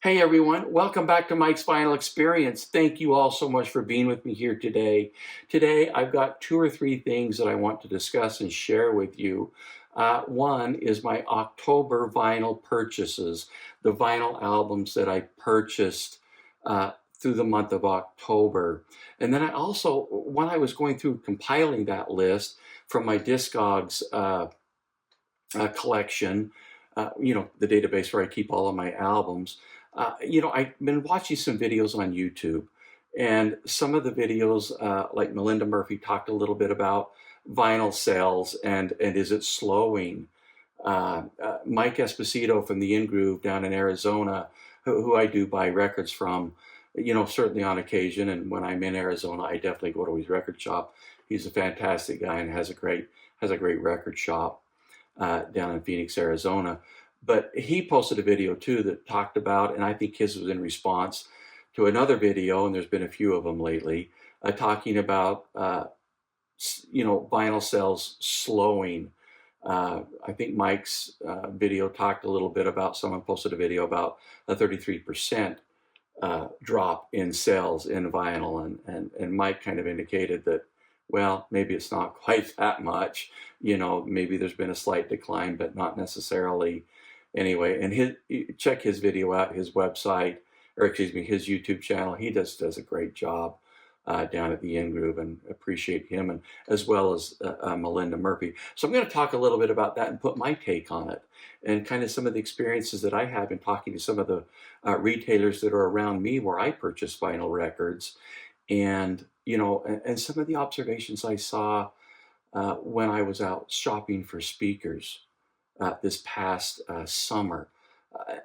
Hey everyone, welcome back to Mike's Final Experience. Thank you all so much for being with me here today. Today I've got 2 or 3 things that I want to discuss and share with you. One is my October vinyl purchases, the vinyl albums that I purchased through the month of October. And then I also, when I was going through compiling that list from my Discogs collection, the database where I keep all of my albums, I've been watching some videos on YouTube, and some of the videos, like Melinda Murphy talked a little bit about vinyl sales and is it slowing. Mike Esposito from the In Groove down in Arizona, who I do buy records from, certainly on occasion, and when I'm in Arizona, I definitely go to his record shop. He's a fantastic guy and has a great record shop down in Phoenix, Arizona. But he posted a video too that talked about, and I think his was in response to another video, and there's been a few of them lately, talking about, vinyl sales slowing. I think Mike's video talked a little bit about, someone posted a video about a 33% drop in sales in vinyl, and Mike kind of indicated that, well, maybe it's not quite that much, maybe there's been a slight decline, but not necessarily. Anyway, and check his video out, his website, or excuse me, his YouTube channel. He does a great job down at the In Groove, and appreciate him, and as well as Melinda Murphy. So I'm going to talk a little bit about that and put my take on it, and kind of some of the experiences that I have in talking to some of the retailers that are around me where I purchase vinyl records, and and some of the observations I saw when I was out shopping for speakers this past summer,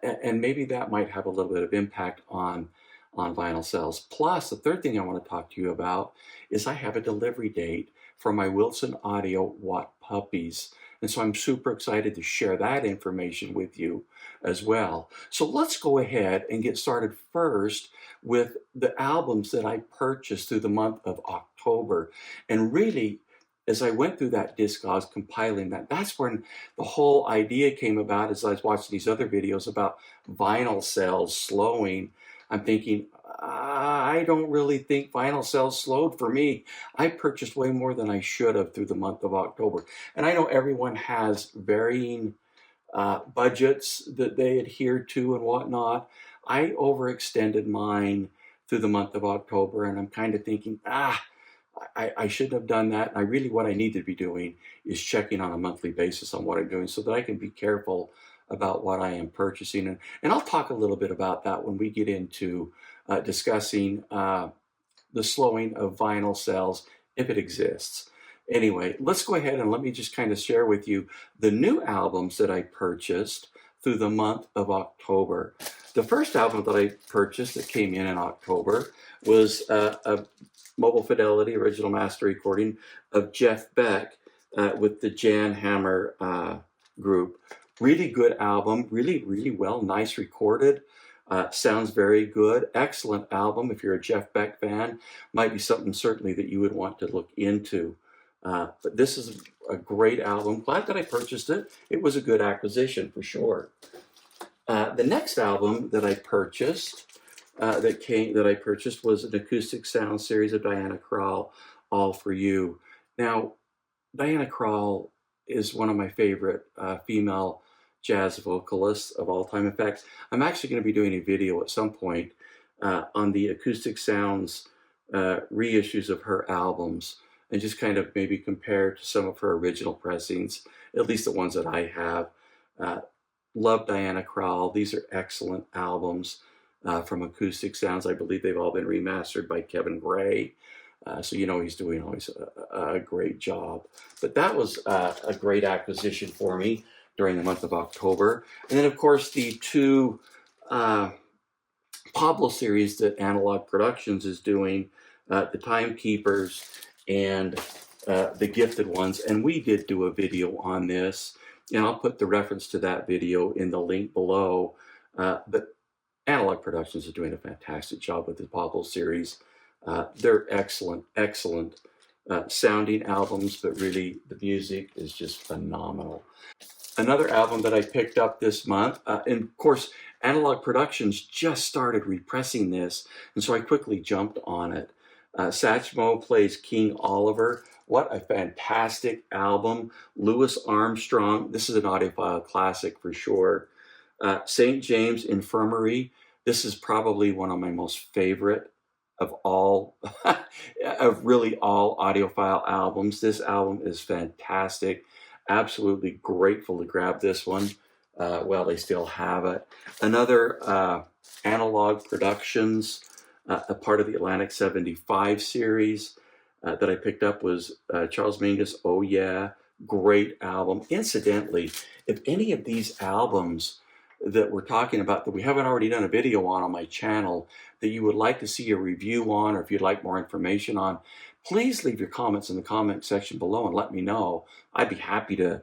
and maybe that might have a little bit of impact on vinyl sales. Plus, the third thing I want to talk to you about is I have a delivery date for my Wilson Audio Watt Puppies, and so I'm super excited to share that information with you as well. So let's go ahead and get started first with the albums that I purchased through the month of October. And really, as I went through that Discogs compiling that's when the whole idea came about. As I was watching these other videos about vinyl sales slowing, I'm thinking, I don't really think vinyl sales slowed for me. I purchased way more than I should have through the month of October. And I know everyone has varying budgets that they adhere to and whatnot. I overextended mine through the month of October, and I'm kind of thinking, I shouldn't have done that. What I need to be doing is checking on a monthly basis on what I'm doing so that I can be careful about what I am purchasing. And I'll talk a little bit about that when we get into discussing the slowing of vinyl sales, if it exists. Anyway, let's go ahead and let me just kind of share with you the new albums that I purchased through the month of October. The first album that I purchased that came in October was a Mobile Fidelity original master recording of Jeff Beck with the Jan Hammer group. Really good album, really well, nice recorded. Sounds very good. Excellent album. If you're a Jeff Beck fan, might be something certainly that you would want to look into. But this is a great album. Glad that I purchased it. It was a good acquisition for sure. The next album that I purchased was an acoustic sound series of Diana Krall, All For You. Now, Diana Krall is one of my favorite female jazz vocalists of all time. In fact, I'm actually going to be doing a video at some point on the acoustic sounds reissues of her albums, and just kind of maybe compare to some of her original pressings, at least the ones that I have. Love Diana Krall. These are excellent albums. From Acoustic Sounds. I believe they've all been remastered by Kevin Gray. So he's doing always a great job. But that was a great acquisition for me during the month of October. And then, of course, the 2 Pablo series that Analoge Productions is doing, The Timekeepers and The Gifted Ones. And we did do a video on this, and I'll put the reference to that video in the link below. But Analoge Productions is doing a fantastic job with the Pablo series. They're excellent sounding albums, but really the music is just phenomenal. Another album that I picked up this month, and of course, Analog Productions just started repressing this, and so I quickly jumped on it. Satchmo plays King Oliver. What a fantastic album. Louis Armstrong, this is an audiophile classic for sure. St. James Infirmary, this is probably one of my most favorite of all, of really all audiophile albums. This album is fantastic. Absolutely grateful to grab this one while they still have it. Another Analog Productions, a part of the Atlantic 75 series that I picked up was Charles Mingus, Oh Yeah, great album. Incidentally, if any of these albums that we're talking about that we haven't already done a video on my channel that you would like to see a review on, or if you'd like more information on, please leave your comments in the comment section below and let me know. I'd be happy to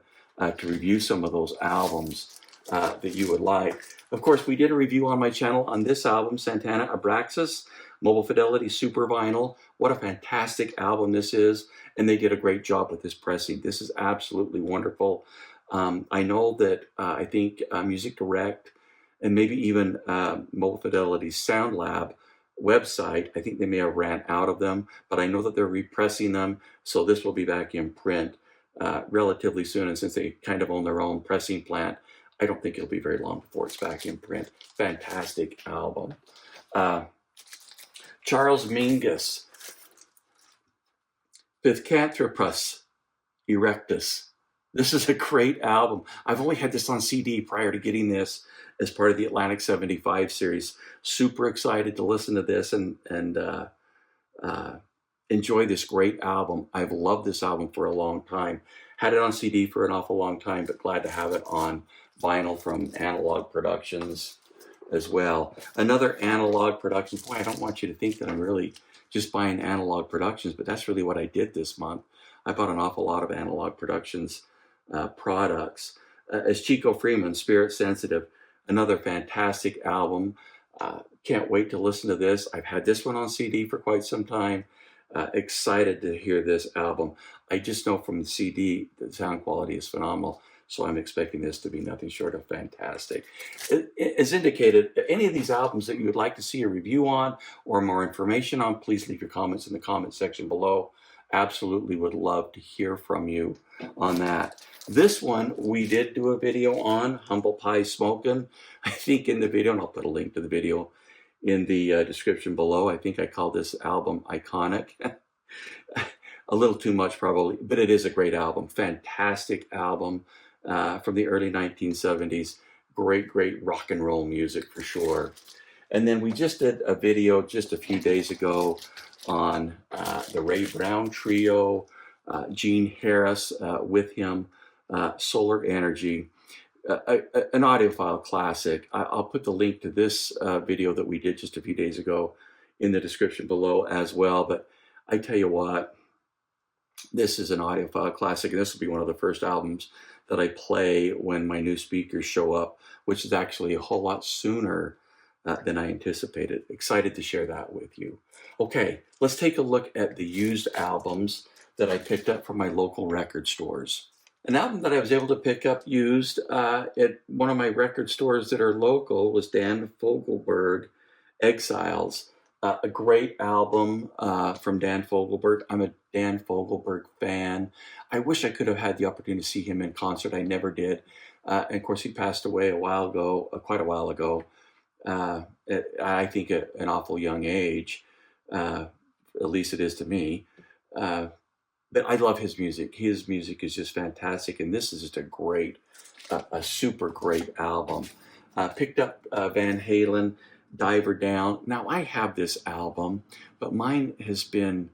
review some of those albums that you would like. Of course, we did a review on my channel on this album, Santana Abraxas, Mobile Fidelity Super Vinyl. What a fantastic album this is, and they did a great job with this pressing. This is absolutely wonderful. I know that I think Music Direct and maybe even Mobile Fidelity's Sound Lab website, I think they may have ran out of them, but I know that they're repressing them, so this will be back in print relatively soon. And since they kind of own their own pressing plant, I don't think it'll be very long before it's back in print. Fantastic album. Charles Mingus, Pithecanthropus erectus. This is a great album. I've only had this on CD prior to getting this as part of the Atlantic 75 series. Super excited to listen to this and enjoy this great album. I've loved this album for a long time. Had it on CD for an awful long time, but glad to have it on vinyl from Analog Productions as well. Another Analog Productions. Boy, I don't want you to think that I'm really just buying Analog Productions, but that's really what I did this month. I bought an awful lot of Analog Productions products. As Chico Freeman, Spirit Sensitive, another fantastic album. Can't wait to listen to this. I've had this one on CD for quite some time. Excited to hear this album. I just know from the CD the sound quality is phenomenal, so I'm expecting this to be nothing short of fantastic. As indicated, any of these albums that you would like to see a review on or more information on, please leave your comments in the comment section below. Absolutely would love to hear from you on that. This one we did do a video on, Humble Pie Smokin'. I think in the video, and I'll put a link to the video in the description below, I think I called this album iconic. A little too much probably, but it is a great album. Fantastic album from the early 1970s. Great, great rock and roll music for sure. And then we just did a video just a few days ago on the Ray Brown Trio, Gene Harris with him, Solar Energy, an audiophile classic. I'll put the link to this video that we did just a few days ago in the description below as well. But I tell you what, this is an audiophile classic, and this will be one of the first albums that I play when my new speakers show up, which is actually a whole lot sooner than I anticipated. Excited to share that with you. Okay, let's take a look at the used albums that I picked up from my local record stores. An album that I was able to pick up used at one of my record stores that are local was Dan Fogelberg, Exiles. A great album from Dan Fogelberg. I'm a Dan Fogelberg fan. I wish I could have had the opportunity to see him in concert. I never did. And of course, he passed away a while ago, quite a while ago. I think at an awful young age, at least it is to me. But I love his music. His music is just fantastic, and this is just a great, a super great album. Picked up Van Halen, Diver Down. Now I have this album, but mine has been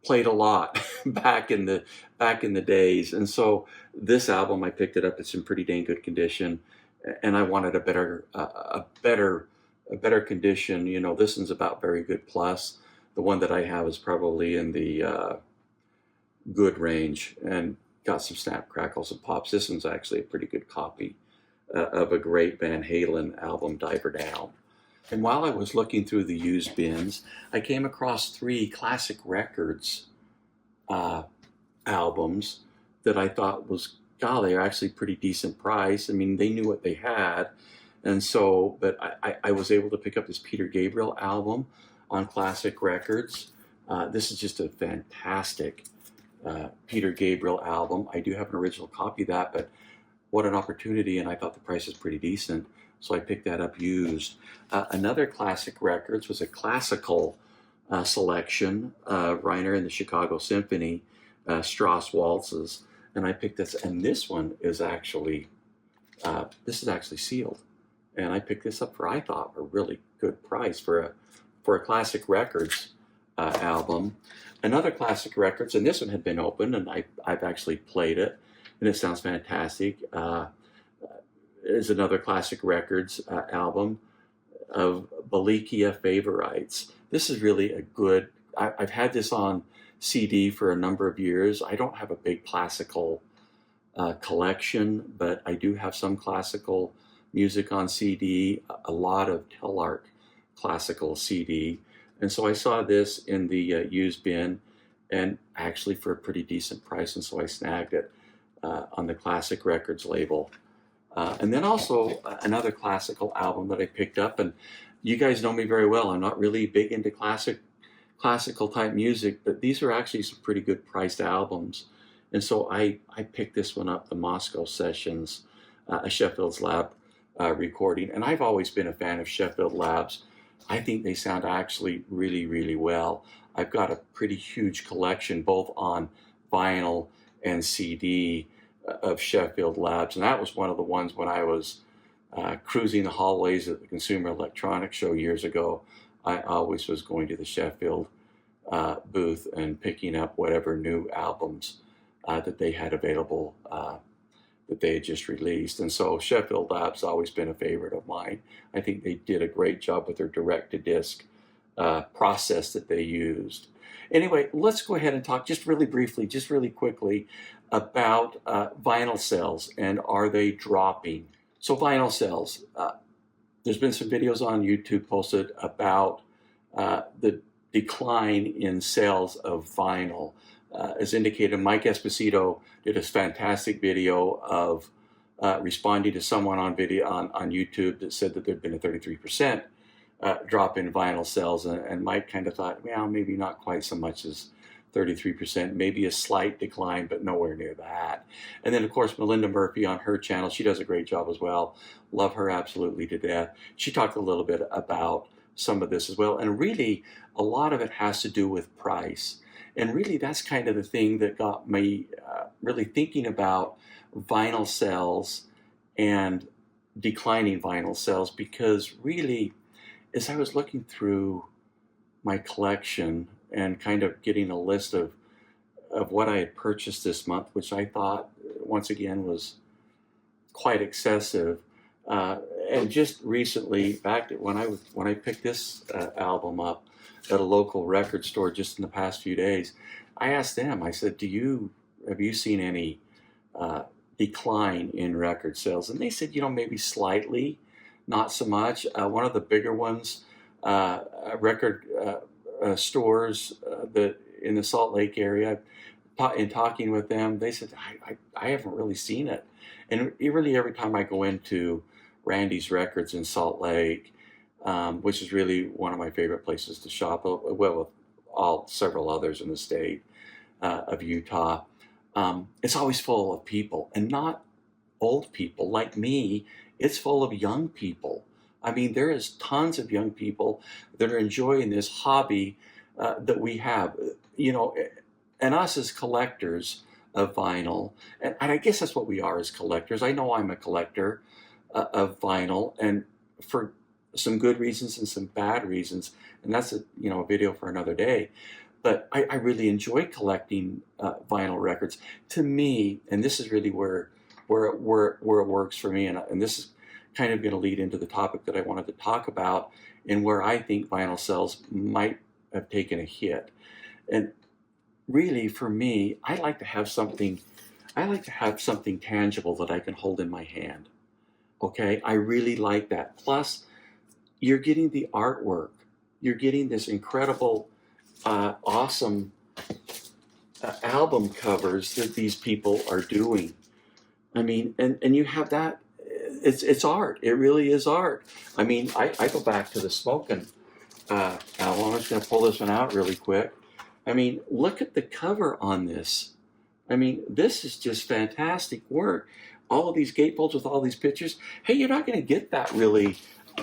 played a lot back in the days, and so this album I picked it up. It's in pretty dang good condition, and I wanted a better condition. You know, this one's about very good plus. The one that I have is probably in the good range and got some snap, crackles, and pops. This one's actually a pretty good copy of a great Van Halen album, Diver Down. And while I was looking through the used bins, I came across 3 Classic Records albums that I thought was golly, they're actually pretty decent price. I mean, they knew what they had. And so, but I was able to pick up this Peter Gabriel album on Classic Records. This is just a fantastic Peter Gabriel album. I do have an original copy of that, but what an opportunity, and I thought the price was pretty decent, so I picked that up used. Another Classic Records was a classical selection, Reiner and the Chicago Symphony, Strauss waltzes, and I picked this, and this one is actually, sealed, and I picked this up for, I thought, a really good price for a Classic Records album. Another Classic Records, and this one had been opened, and I've actually played it, and it sounds fantastic. Is another Classic Records album of Balikia Favorites. This is really a good, I've had this on CD for a number of years. I don't have a big classical collection, but I do have some classical music on CD, a lot of Telarc classical CD. And so I saw this in the used bin, and actually for a pretty decent price, and so I snagged it on the Classic Records label. And then also another classical album that I picked up, and you guys know me very well. I'm not really big into classical type music, but these are actually some pretty good priced albums. And so I picked this one up, the Moscow Sessions, a Sheffield's Lab recording. And I've always been a fan of Sheffield Labs. I think they sound actually really, really well. I've got a pretty huge collection, both on vinyl and CD, of Sheffield Labs. And that was one of the ones when I was cruising the hallways at the Consumer Electronics Show years ago. I always was going to the Sheffield booth and picking up whatever new albums that they had available that they had just released. And so Sheffield Labs always been a favorite of mine. I think they did a great job with their direct-to-disc process that they used. Anyway, let's go ahead and talk just really briefly, just really quickly about vinyl sales, and are they dropping? So vinyl sales, there's been some videos on YouTube posted about the decline in sales of vinyl. As indicated, Mike Esposito did a fantastic video of responding to someone on YouTube that said that there'd been a 33% drop in vinyl sales, and Mike kind of thought, well, maybe not quite so much as 33%, maybe a slight decline, but nowhere near that. And then, of course, Melinda Murphy on her channel, she does a great job as well. Love her absolutely to death. She talked a little bit about some of this as well, and really, a lot of it has to do with price. And really, that's kind of the thing that got me really thinking about vinyl sales and declining vinyl sales, because really, as I was looking through my collection and kind of getting a list of what I had purchased this month, which I thought, once again, was quite excessive. And just recently, back when I picked this album up at a local record store just in the past few days, I asked them, I said, have you seen any decline in record sales? And they said, maybe slightly, not so much. One of the bigger ones, record stores that in the Salt Lake area, in talking with them, they said, I haven't really seen it. And really every time I go into Randy's Records in Salt Lake, which is really one of my favorite places to shop, well, with several others in the state of Utah, it's always full of people, and not old people like me. It's full of young people. I mean, there is tons of young people that are enjoying this hobby that we have, and us as collectors of vinyl, and I guess that's what we are as collectors. I know I'm a collector of vinyl, and for some good reasons and some bad reasons, and that's a video for another day. But I really enjoy collecting vinyl records. To me, and this is really where it works for me, and this is kind of going to lead into the topic that I wanted to talk about, and where I think vinyl sales might have taken a hit. And really, for me, I like to have something tangible that I can hold in my hand. Okay, I really like that. Plus, you're getting the artwork. You're getting this incredible, awesome album covers that these people are doing. I mean, and you have that. It's art. It really is art. I mean, I go back to the smoking album. I'm just going to pull this one out really quick. I mean, look at the cover on this. I mean, this is just fantastic work. All of these gatefolds with all these pictures. Hey, you're not going to get that really,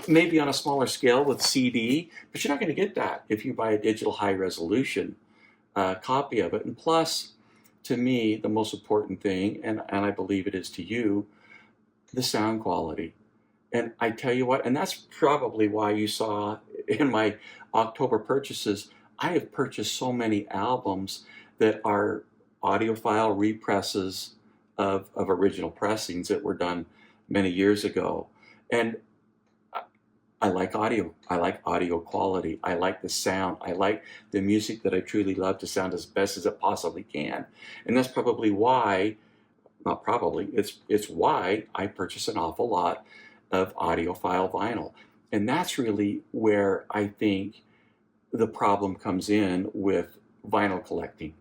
maybe on a smaller scale with CD, but you're not going to get that if you buy a digital high resolution copy of it. And plus, to me, the most important thing, and I believe it is to you, the sound quality. And I tell you what, and that's probably why you saw in my October purchases, I have purchased so many albums that are audiophile represses of original pressings that were done many years ago. And I like audio. I like audio quality. I like the sound. I like the music that I truly love to sound as best as it possibly can. And that's probably why, not probably, it's why I purchase an awful lot of audiophile vinyl. And that's really where I think the problem comes in with vinyl collecting,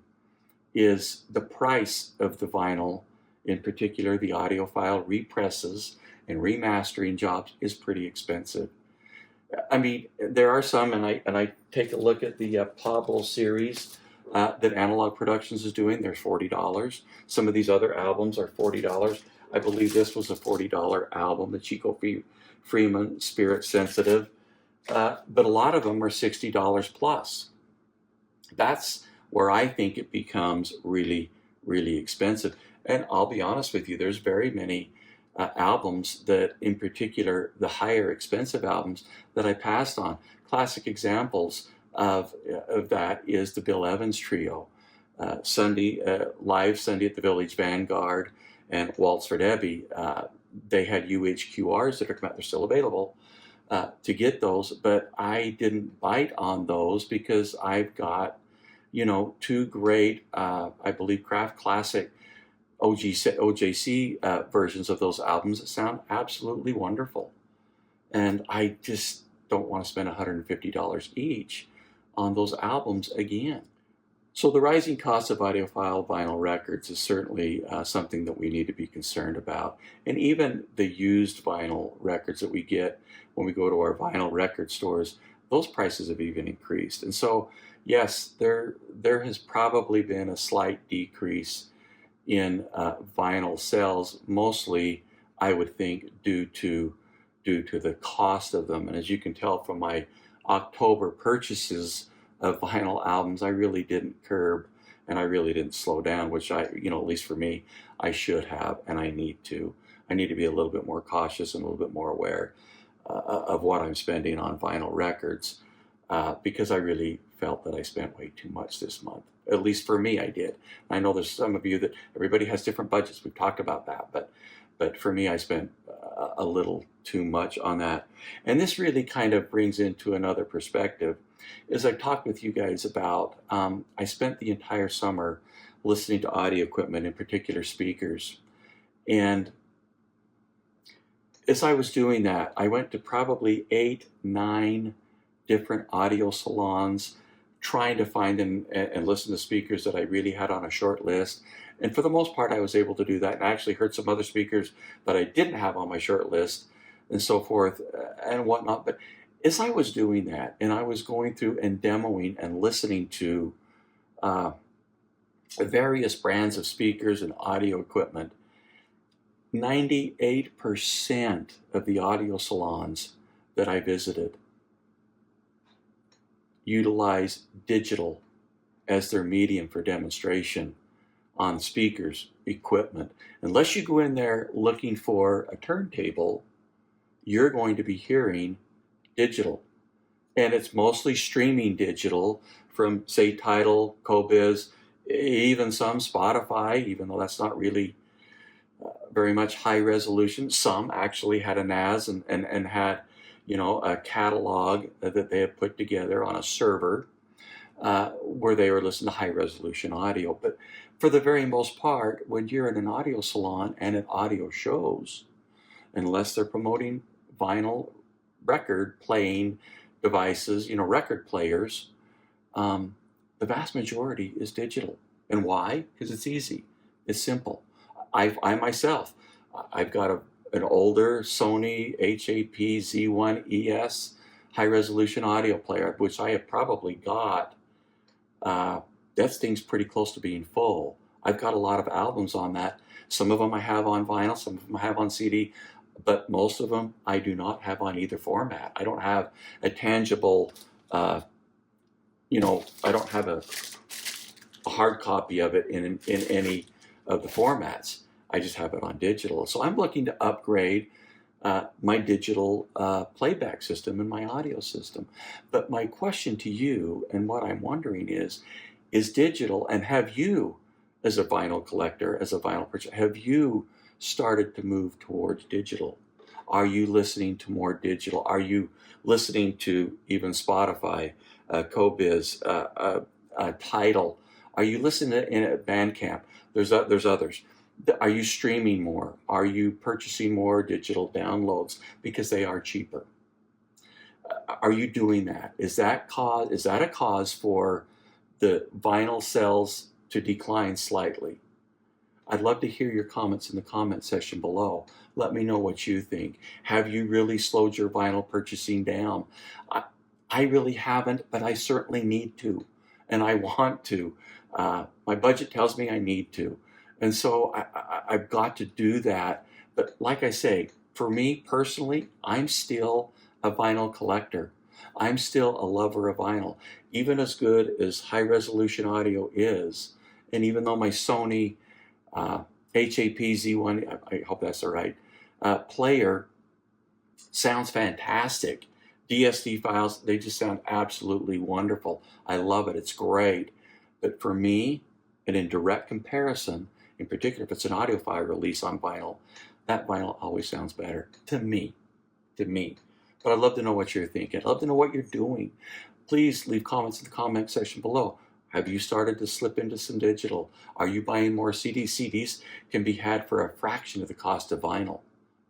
is the price of the vinyl, in particular the audiophile represses and remastering jobs, is pretty expensive. I mean, there are some, and I take a look at the Pablo series that Analog Productions is doing. They're $40. Some of these other albums are $40. I believe this was a $40 album, the Chico Freeman Spirit Sensitive, but a lot of them are $60 plus. That's where I think it becomes really, really expensive. And I'll be honest with you, there's very many albums that, in particular, the higher expensive albums that I passed on. Classic examples of that is the Bill Evans Trio, Live Sunday at the Village Vanguard, and Waltz for Debbie. They had UHQRs that are come out. They're still available to get those, but I didn't bite on those because I've got, two great, I believe, Craft Classic OJC versions of those albums that sound absolutely wonderful. And I just don't want to spend $150 each on those albums again. So the rising cost of audiophile vinyl records is certainly something that we need to be concerned about. And even the used vinyl records that we get when we go to our vinyl record stores, those prices have even increased. And so, yes, there has probably been a slight decrease in vinyl sales, mostly, I would think, due to the cost of them. And as you can tell from my October purchases of vinyl albums, I really didn't curb and I really didn't slow down, which at least for me, I should have, and I need to. I need to be a little bit more cautious and a little bit more aware of what I'm spending on vinyl records because I really felt that I spent way too much this month. At least for me, I did. I know there's some of you that everybody has different budgets. We've talked about that, but for me, I spent a little too much on that. And this really kind of brings into another perspective. As I talked with you guys about, I spent the entire summer listening to audio equipment, in particular speakers. And as I was doing that, I went to probably 8, 9 different audio salons, trying to find and listen to speakers that I really had on a short list. And for the most part, I was able to do that. And I actually heard some other speakers that I didn't have on my short list and so forth and whatnot. But as I was doing that, and I was going through and demoing and listening to various brands of speakers and audio equipment, 98% of the audio salons that I visited utilize digital as their medium for demonstration on speakers, equipment. Unless you go in there looking for a turntable, you're going to be hearing digital. And it's mostly streaming digital from, say, Tidal, Cobiz, even some Spotify, even though that's not really very much high resolution. Some actually had a NAS and had a catalog that they had put together on a server where they were listening to high resolution audio. But for the very most part, when you're in an audio salon and at audio shows, unless they're promoting vinyl record playing devices, record players, the vast majority is digital. And why? Because it's easy. It's simple. I myself, I've got an older Sony HAP Z1 ES high resolution audio player, which I have probably got. That thing's pretty close to being full. I've got a lot of albums on that. Some of them I have on vinyl, some of them I have on CD, but most of them I do not have on either format. I don't have a tangible, I don't have a hard copy of it in any of the formats. I just have it on digital. So I'm looking to upgrade my digital playback system and my audio system. But my question to you, and what I'm wondering is digital, and have you, as a vinyl collector, as a vinyl purchaser, have you started to move towards digital? Are you listening to more digital? Are you listening to even Spotify, Cobiz, Tidal? Are you listening to Bandcamp? There's others. Are you streaming more? Are you purchasing more digital downloads because they are cheaper? Are you doing that? Is that a cause for the vinyl sales to decline slightly? I'd love to hear your comments in the comment section below. Let me know what you think. Have you really slowed your vinyl purchasing down? I really haven't, but I certainly need to, and I want to. My budget tells me I need to. And so I've got to do that. But like I say, for me personally, I'm still a vinyl collector. I'm still a lover of vinyl. Even as good as high resolution audio is, and even though my Sony HAP Z1, I hope that's all right, player sounds fantastic. DSD files, they just sound absolutely wonderful. I love it. It's great. But for me, and in direct comparison, in particular if it's an audiophile release on vinyl, that vinyl always sounds better to me. But I'd love to know what you're thinking. I'd love to know what you're doing. Please leave comments in the comment section below. Have you started to slip into some digital? Are you buying more CDs? CDs can be had for a fraction of the cost of vinyl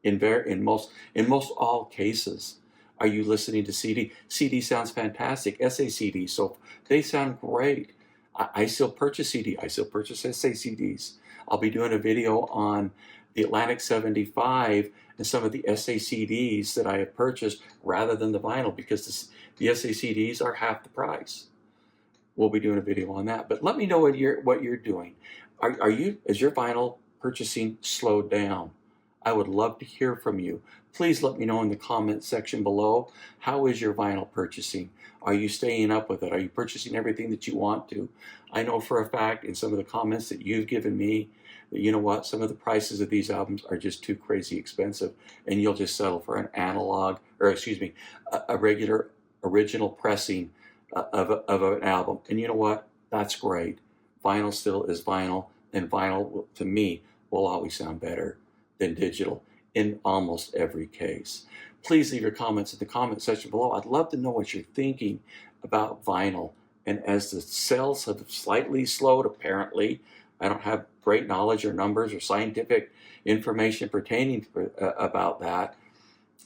in most all cases. Are you listening to CD? CD sounds fantastic. SACD, so they sound great. I still purchase CD. I still purchase SACDs. I'll be doing a video on the Atlantic 75 and some of the SACDs that I have purchased rather than the vinyl, because the SACDs are half the price. We'll be doing a video on that. But let me know what you're doing. Is your vinyl purchasing slowed down? I would love to hear from you. Please let me know in the comment section below. How is your vinyl purchasing? Are you staying up with it? Are you purchasing everything that you want to? I know for a fact in some of the comments that you've given me that, you know what, some of the prices of these albums are just too crazy expensive, and you'll just settle for an a regular original pressing of an album. And you know what? That's great. Vinyl still is vinyl, and vinyl, to me, will always sound better than digital in almost every case. Please leave your comments in the comment section below. I'd love to know what you're thinking about vinyl. And as the sales have slightly slowed, apparently, I don't have great knowledge or numbers or scientific information pertaining to, about that.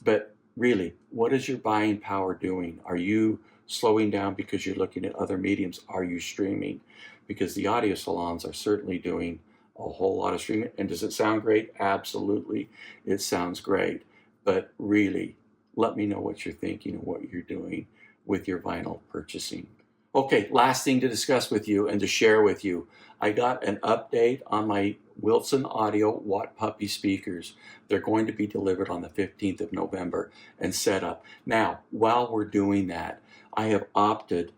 But really, what is your buying power doing? Are you slowing down because you're looking at other mediums? Are you streaming? Because the audio salons are certainly doing a whole lot of streaming. And does it sound great? Absolutely. It sounds great. But really, let me know what you're thinking and what you're doing with your vinyl purchasing. Okay, last thing to discuss with you and to share with you. I got an update on my Wilson Audio Watt Puppy speakers. They're going to be delivered on the 15th of November and set up. Now, while we're doing that, I have opted,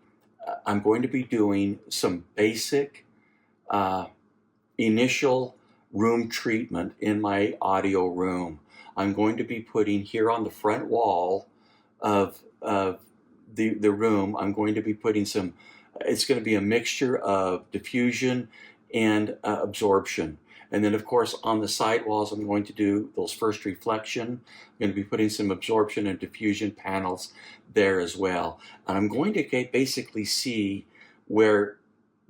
I'm going to be doing some basic initial room treatment in my audio room. I'm going to be putting here on the front wall of the room, I'm going to be putting some, it's going to be a mixture of diffusion and absorption. And then, of course, on the side walls, I'm going to do those first reflection. I'm going to be putting some absorption and diffusion panels there as well. And I'm going to basically see where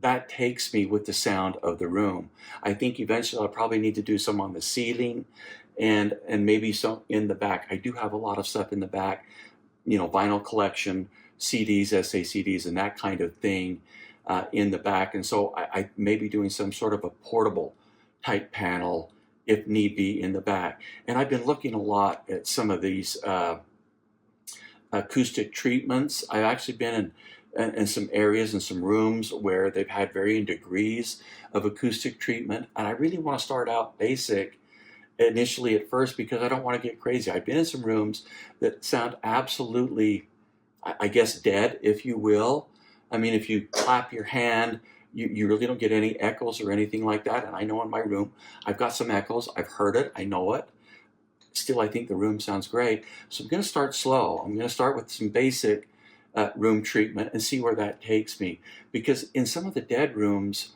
that takes me with the sound of the room. I think eventually I'll probably need to do some on the ceiling and maybe some in the back. I do have a lot of stuff in the back, you know, vinyl collection, CDs, SACDs, and that kind of thing in the back. And so I may be doing some sort of a portable type panel if need be, in the back. And I've been looking a lot at some of these acoustic treatments. I've actually been in some areas, in some rooms where they've had varying degrees of acoustic treatment, and I really want to start out basic initially at first because I don't want to get crazy. I've been in some rooms that sound absolutely, I guess, dead, if you will. I mean, if you clap your hand, you really don't get any echoes or anything like that. And I know in my room, I've got some echoes. I've heard it. I know it. Still, I think the room sounds great. So I'm going to start slow. I'm going to start with some basic room treatment and see where that takes me. Because in some of the dead rooms,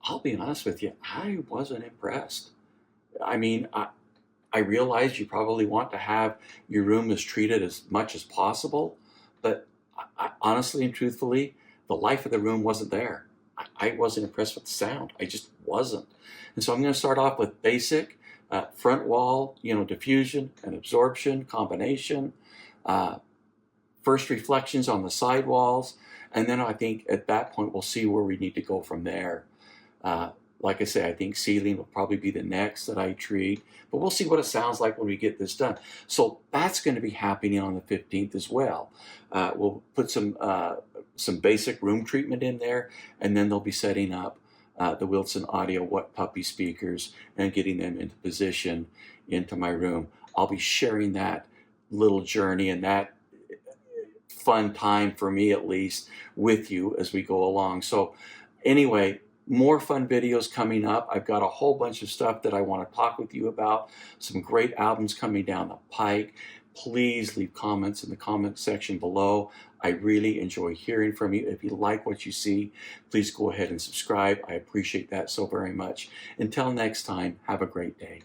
I'll be honest with you, I wasn't impressed. I mean, I realize you probably want to have your room as treated as much as possible, but honestly and truthfully, the life of the room wasn't there. I wasn't impressed with the sound. I just wasn't. And so I'm going to start off with basic front wall, diffusion and absorption combination, first reflections on the side walls, and then I think at that point we'll see where we need to go from there. Like I say, I think ceiling will probably be the next that I treat, but we'll see what it sounds like when we get this done. So that's going to be happening on the 15th as well. We'll put some basic room treatment in there, and then they'll be setting up the Wilson Audio What Puppy speakers and getting them into position into my room. I'll be sharing that little journey and that fun time, for me at least, with you as we go along. So anyway, more fun videos coming up. I've got a whole bunch of stuff that I want to talk with you about. Some great albums coming down the pike. Please leave comments in the comment section below. I really enjoy hearing from you. If you like what you see, please go ahead and subscribe. I appreciate that so very much. Until next time, have a great day.